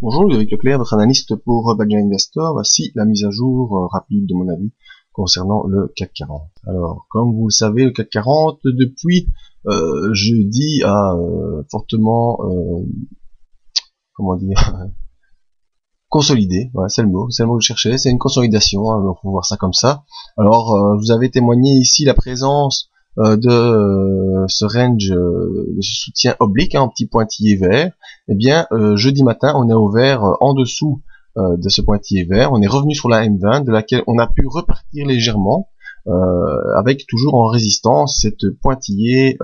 Bonjour, Ludovic Leclerc, votre analyste pour Badger Investor. Voici la mise à jour rapide de mon avis concernant le CAC 40. Alors, comme vous le savez, le CAC 40, depuis jeudi, a fortement, comment dire, consolidé. Voilà, c'est le mot que je cherchais. C'est une consolidation, hein, donc faut voir ça comme ça. Alors, je vous avais témoigné ici la présence de ce range, de ce soutien oblique, un petit pointillé vert. Eh bien, jeudi matin, on est ouvert en dessous de ce pointillé vert. On est revenu sur la M20, de laquelle on a pu repartir légèrement, avec toujours en résistance cette pointillé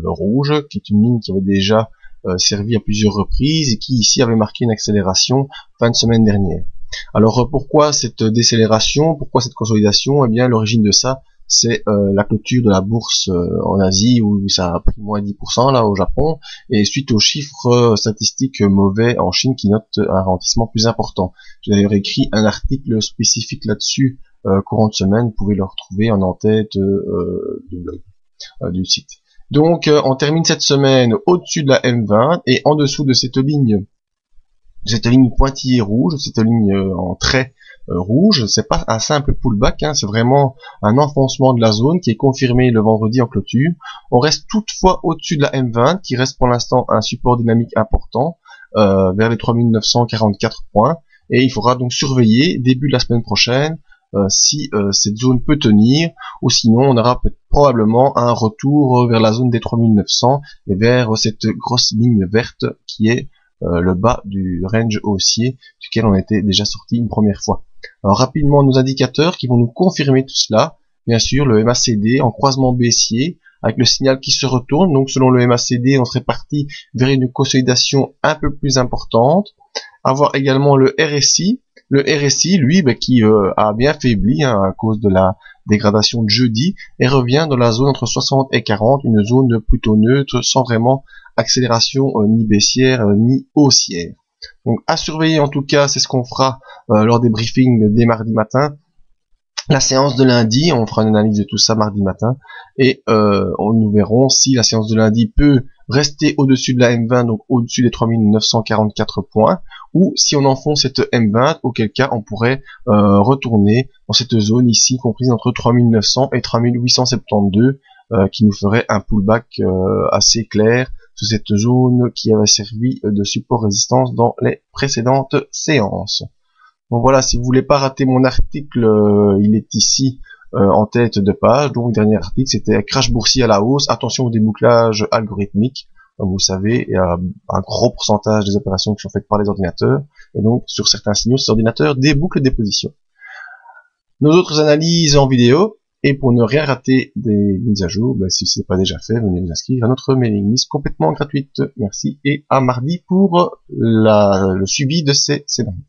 rouge, qui est une ligne qui avait déjà servi à plusieurs reprises et qui ici avait marqué une accélération fin de semaine dernière. Alors pourquoi cette décélération, pourquoi cette consolidation? Eh bien, l'origine de ça, c'est la clôture de la bourse en Asie, où ça a pris moins 10% là au Japon, et suite aux chiffres statistiques mauvais en Chine qui notent un ralentissement plus important. J'ai d'ailleurs écrit un article spécifique là-dessus courant de semaine, vous pouvez le retrouver en en-tête du blog, du site. Donc on termine cette semaine au-dessus de la M20 et en dessous de cette ligne pointillée rouge, cette ligne en trait rouge. C'est pas un simple pullback, hein, c'est vraiment un enfoncement de la zone qui est confirmé le vendredi en clôture. On reste toutefois au-dessus de la M20 qui reste pour l'instant un support dynamique important vers les 3944 points, et il faudra donc surveiller début de la semaine prochaine si cette zone peut tenir, ou sinon on aura probablement un retour vers la zone des 3900 et vers cette grosse ligne verte qui est le bas du range haussier duquel on était déjà sorti une première fois. Alors rapidement, nos indicateurs qui vont nous confirmer tout cela. Bien sûr, le MACD en croisement baissier avec le signal qui se retourne. Donc selon le MACD, on serait parti vers une consolidation un peu plus importante. Avoir également le RSI. Le RSI, lui, qui a bien faibli à cause de la dégradation de jeudi et revient dans la zone entre 60 et 40, une zone plutôt neutre, sans vraiment accélération ni baissière ni haussière. Donc à surveiller en tout cas, c'est ce qu'on fera lors des briefings dès mardi matin. La séance de lundi, on fera une analyse de tout ça mardi matin, et nous verrons si la séance de lundi peut rester au-dessus de la M20, donc au-dessus des 3944 points, ou si on enfonce cette M20, auquel cas on pourrait retourner dans cette zone ici, comprise entre 3900 et 3872, qui nous ferait un pullback assez clair sur cette zone qui avait servi de support résistance dans les précédentes séances. Donc voilà, si vous voulez pas rater mon article, il est ici en tête de page. Donc dernier article, c'était crash boursier à la hausse, attention au débouclage algorithmique. Comme vous le savez, il y a un gros pourcentage des opérations qui sont faites par les ordinateurs, et donc sur certains signaux, ces ordinateurs débouclent des positions. Nos autres analyses en vidéo, et pour ne rien rater des mises à jour, si ce n'est pas déjà fait, venez vous inscrire à notre mailing list complètement gratuite. Merci et à mardi pour le suivi de ces scénarios.